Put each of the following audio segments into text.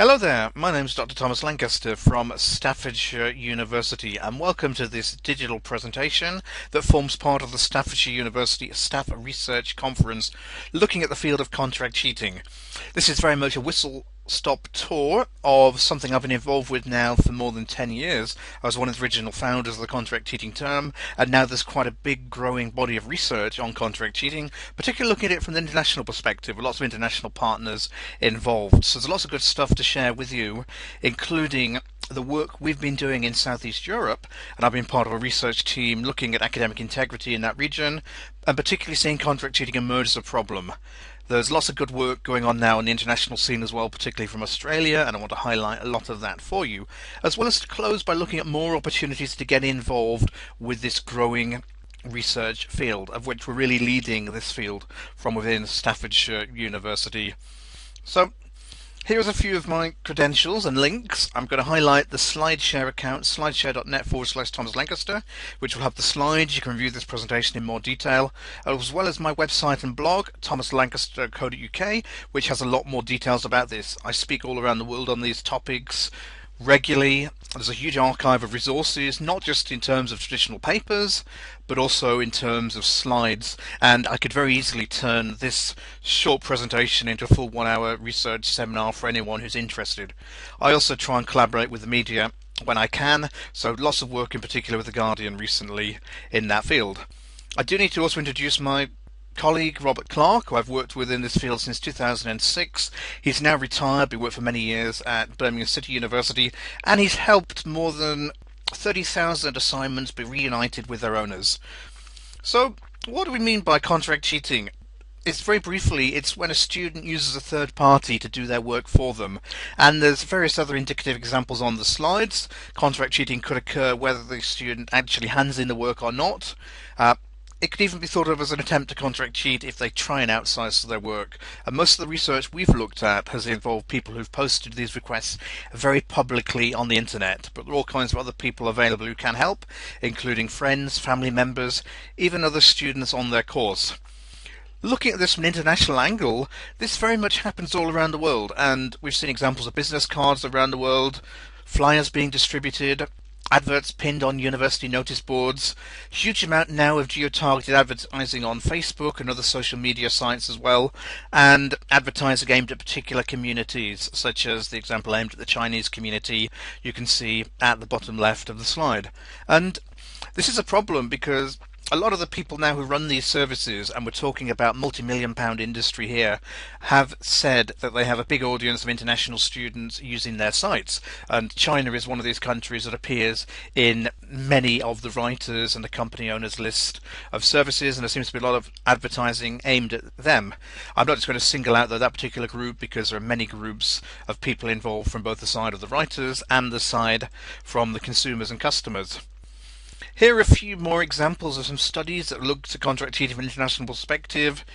Hello there, my name is Dr. Thomas Lancaster from Staffordshire University, and welcome to this digital presentation that forms part of the Staffordshire University Staff Research Conference looking at the field of contract cheating. This is very much a whistle-stop tour of something I've been involved with now for more than 10 years. I was one of the original founders of the contract cheating term, and now there's quite a big growing body of research on contract cheating, particularly looking at it from the international perspective, with lots of international partners involved. So there's lots of good stuff to share with you, including the work we've been doing in Southeast Europe, and I've been part of a research team looking at academic integrity in that region, and particularly seeing contract cheating emerge as a problem. There's lots of good work going on now in the international scene as well, particularly from Australia, and I want to highlight a lot of that for you, as well as to close by looking at more opportunities to get involved with this growing research field, of which we're really leading this field from within Staffordshire University. So here's a few of my credentials and links. I'm going to highlight the SlideShare account, slideshare.net/Thomas Lancaster, which will have the slides. You can review this presentation in more detail, as well as my website and blog, thomaslancaster.co.uk, which has a lot more details about this. I speak all around the world on these topics regularly. There's a huge archive of resources, not just in terms of traditional papers, but also in terms of slides, and I could very easily turn this short presentation into a full 1 hour research seminar for anyone who's interested. I also try and collaborate with the media when I can, so lots of work in particular with The Guardian recently in that field. I do need to also introduce my colleague Robert Clark, who I've worked with in this field since 2006. He's now retired, but worked for many years at Birmingham City University, and he's helped more than 30,000 assignments be reunited with their owners. So, what do we mean by contract cheating? It's very briefly, it's when a student uses a third party to do their work for them. And there's various other indicative examples on the slides. Contract cheating could occur whether the student actually hands in the work or not. It could even be thought of as an attempt to contract cheat if they try and outsource their work. And most of the research we've looked at has involved people who've posted these requests very publicly on the internet. But there are all kinds of other people available who can help, including friends, family members, even other students on their course. Looking at this from an international angle, this very much happens all around the world, and we've seen examples of business cards around the world, flyers being distributed, adverts pinned on university notice boards, huge amount now of geo-targeted advertising on Facebook and other social media sites as well, and advertising aimed at particular communities, such as the example aimed at the Chinese community you can see at the bottom left of the slide. And this is a problem because a lot of the people now who run these services, and we're talking about multi-million-pound industry here, have said that they have a big audience of international students using their sites. And China is one of these countries that appears in many of the writers and the company owners list of services, and there seems to be a lot of advertising aimed at them. I'm not just going to single out that particular group, because there are many groups of people involved from both the side of the writers and the side from the consumers and customers. Here are a few more examples of some studies that looked at contract cheating from an international perspective.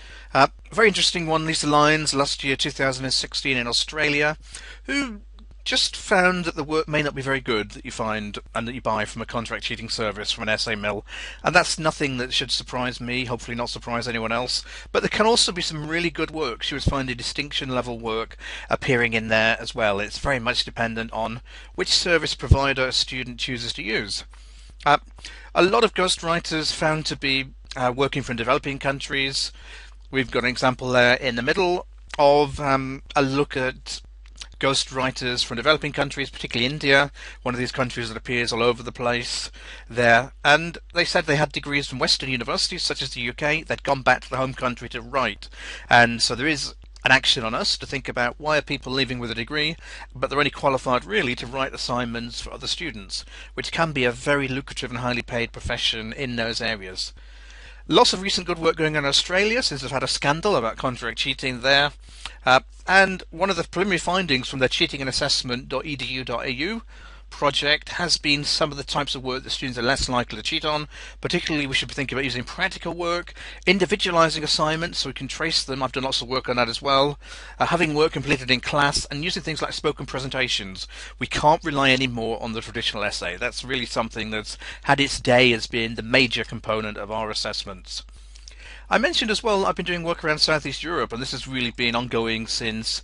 Very interesting one, Lisa Lyons, last year 2016 in Australia, who just found that the work may not be very good that you find and that you buy from a contract cheating service from an essay mill. And that's nothing that should surprise me, hopefully not surprise anyone else. But there can also be some really good work. She was finding distinction level work appearing in there as well. It's very much dependent on which service provider a student chooses to use. A lot of ghostwriters found to be working from developing countries. We've got an example there in the middle of a look at ghostwriters from developing countries, particularly India, one of these countries that appears all over the place there. And they said they had degrees from Western universities, such as the UK. They'd gone back to the home country to write. And so there is an action on us to think about why are people leaving with a degree, but they're only qualified really to write assignments for other students, which can be a very lucrative and highly paid profession in those areas. Lots of recent good work going on in Australia, since they've had a scandal about contract cheating there. And one of the preliminary findings from their cheatingandassessment.edu.au project has been some of the types of work that students are less likely to cheat on. Particularly, we should be thinking about using practical work, individualizing assignments so we can trace them. I've done lots of work on that as well. Having work completed in class, and using things like spoken presentations. We can't rely anymore on the traditional essay. That's really something that's had its day as being the major component of our assessments. I mentioned as well I've been doing work around Southeast Europe, and this has really been ongoing since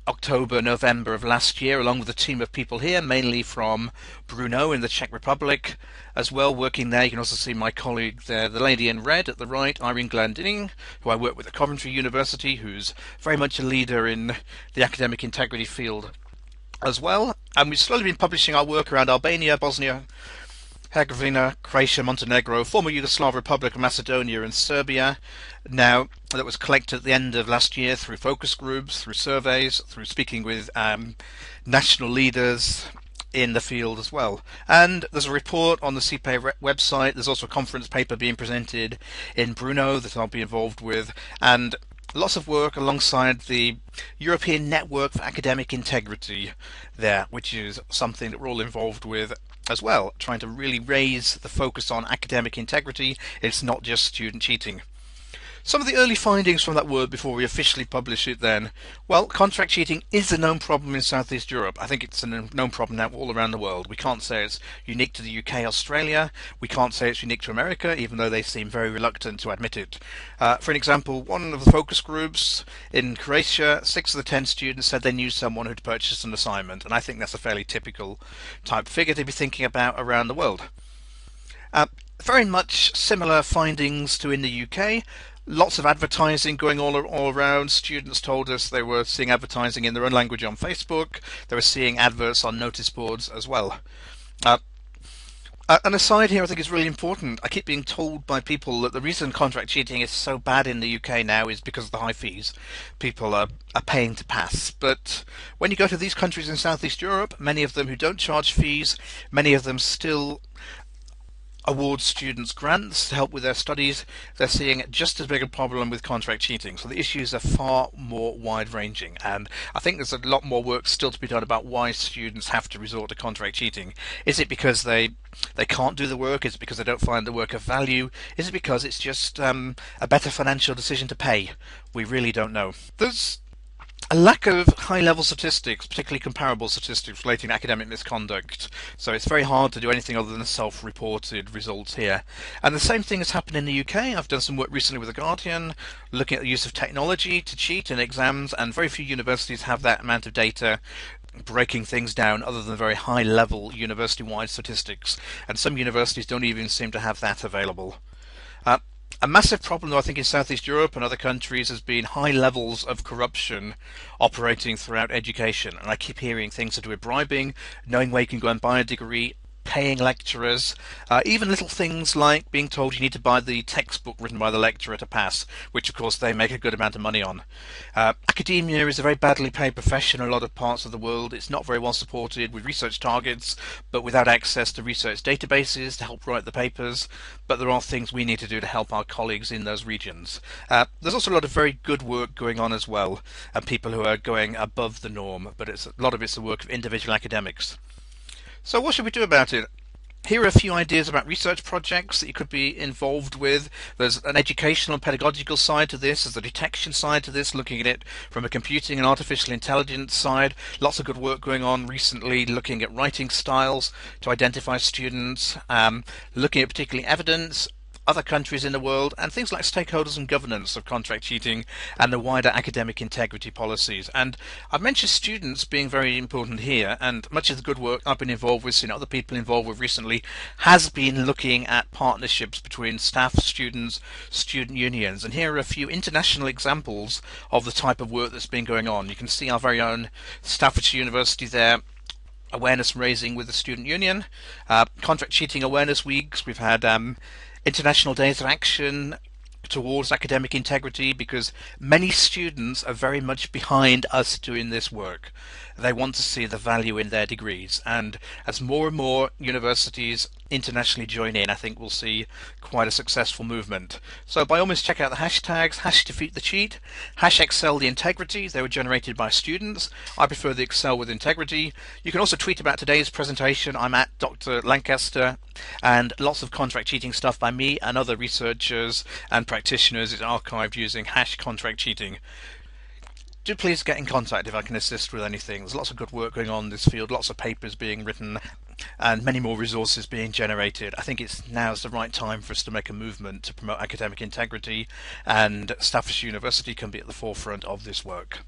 October, November of last year, along with a team of people here, mainly from Brno in the Czech Republic, as well working there. You can also see my colleague there, the lady in red at the right, Irene Glandinning, who I work with at Coventry University, who's very much a leader in the academic integrity field as well. And we've slowly been publishing our work around Albania, Bosnia, Herzegovina, Croatia, Montenegro, former Yugoslav Republic of Macedonia and Serbia. Now, that was collected at the end of last year through focus groups, through surveys, through speaking with national leaders in the field as well. And there's a report on the SEEPPAI website. There's also a conference paper being presented in Brno that I'll be involved with, and lots of work alongside the European Network for Academic Integrity there, which is something that we're all involved with as well, trying to really raise the focus on academic integrity. It's not just student cheating. Some of the early findings from that work before we officially publish it then. Well, contract cheating is a known problem in Southeast Europe. I think it's a known problem now all around the world. We can't say it's unique to the UK, Australia. We can't say it's unique to America, even though they seem very reluctant to admit it. For an example, one of the focus groups in Croatia, 6 of the 10 students said they knew someone who'd purchased an assignment, and I think that's a fairly typical type figure to be thinking about around the world. Very much similar findings to in the UK. Lots of advertising going all around. Students told us they were seeing advertising in their own language on Facebook. They were seeing adverts on notice boards as well. An aside here I think is really important. I keep being told by people that the reason contract cheating is so bad in the UK now is because of the high fees. People are paying to pass. But when you go to these countries in Southeast Europe, many of them who don't charge fees, many of them still award students grants to help with their studies, they're seeing just as big a problem with contract cheating. So the issues are far more wide-ranging, and I think there's a lot more work still to be done about why students have to resort to contract cheating. Is it because they can't do the work? Is it because they don't find the work of value? Is it because it's just a better financial decision to pay? We really don't know. There's a lack of high-level statistics, particularly comparable statistics relating to academic misconduct. So it's very hard to do anything other than self-reported results here. And the same thing has happened in the UK. I've done some work recently with The Guardian, looking at the use of technology to cheat in exams, and very few universities have that amount of data breaking things down other than very high-level university-wide statistics. And some universities don't even seem to have that available. A massive problem, though, I think in Southeast Europe and other countries has been high levels of corruption operating throughout education. And I keep hearing things to do with bribing, knowing where you can go and buy a degree, paying lecturers, even little things like being told you need to buy the textbook written by the lecturer to pass, which of course they make a good amount of money on. Academia is a very badly paid profession in a lot of parts of the world. It's not very well supported with research targets, but without access to research databases to help write the papers. But there are things we need to do to help our colleagues in those regions. There's also a lot of very good work going on as well, and people who are going above the norm, but a lot of it's the work of individual academics. So what should we do about it? Here are a few ideas about research projects that you could be involved with. There's an educational and pedagogical side to this. There's a detection side to this, looking at it from a computing and artificial intelligence side. Lots of good work going on recently looking at writing styles to identify students, looking at particularly evidence, other countries in the world, and things like stakeholders and governance of contract cheating and the wider academic integrity policies. And I've mentioned students being very important here, and much of the good work I've been involved with, seen other people involved with recently, has been looking at partnerships between staff, students, student unions. And here are a few international examples of the type of work that's been going on. You can see our very own Staffordshire University there, awareness raising with the student union, contract cheating awareness weeks. We've had International Days of Action towards academic integrity, because many students are very much behind us doing this work. They want to see the value in their degrees, and as more and more universities internationally join in, I think we'll see quite a successful movement. So by all means check out the hashtags, #DefeatTheCheat, #ExcelTheIntegrity. They were generated by students. I prefer the Excel with Integrity. You can also tweet about today's presentation. I'm at Dr. Lancaster, and lots of contract cheating stuff by me and other researchers and practitioners is archived using #ContractCheating. Do please get in contact if I can assist with anything. There's lots of good work going on in this field, lots of papers being written, and many more resources being generated. I think now's the right time for us to make a movement to promote academic integrity, and Staffordshire University can be at the forefront of this work.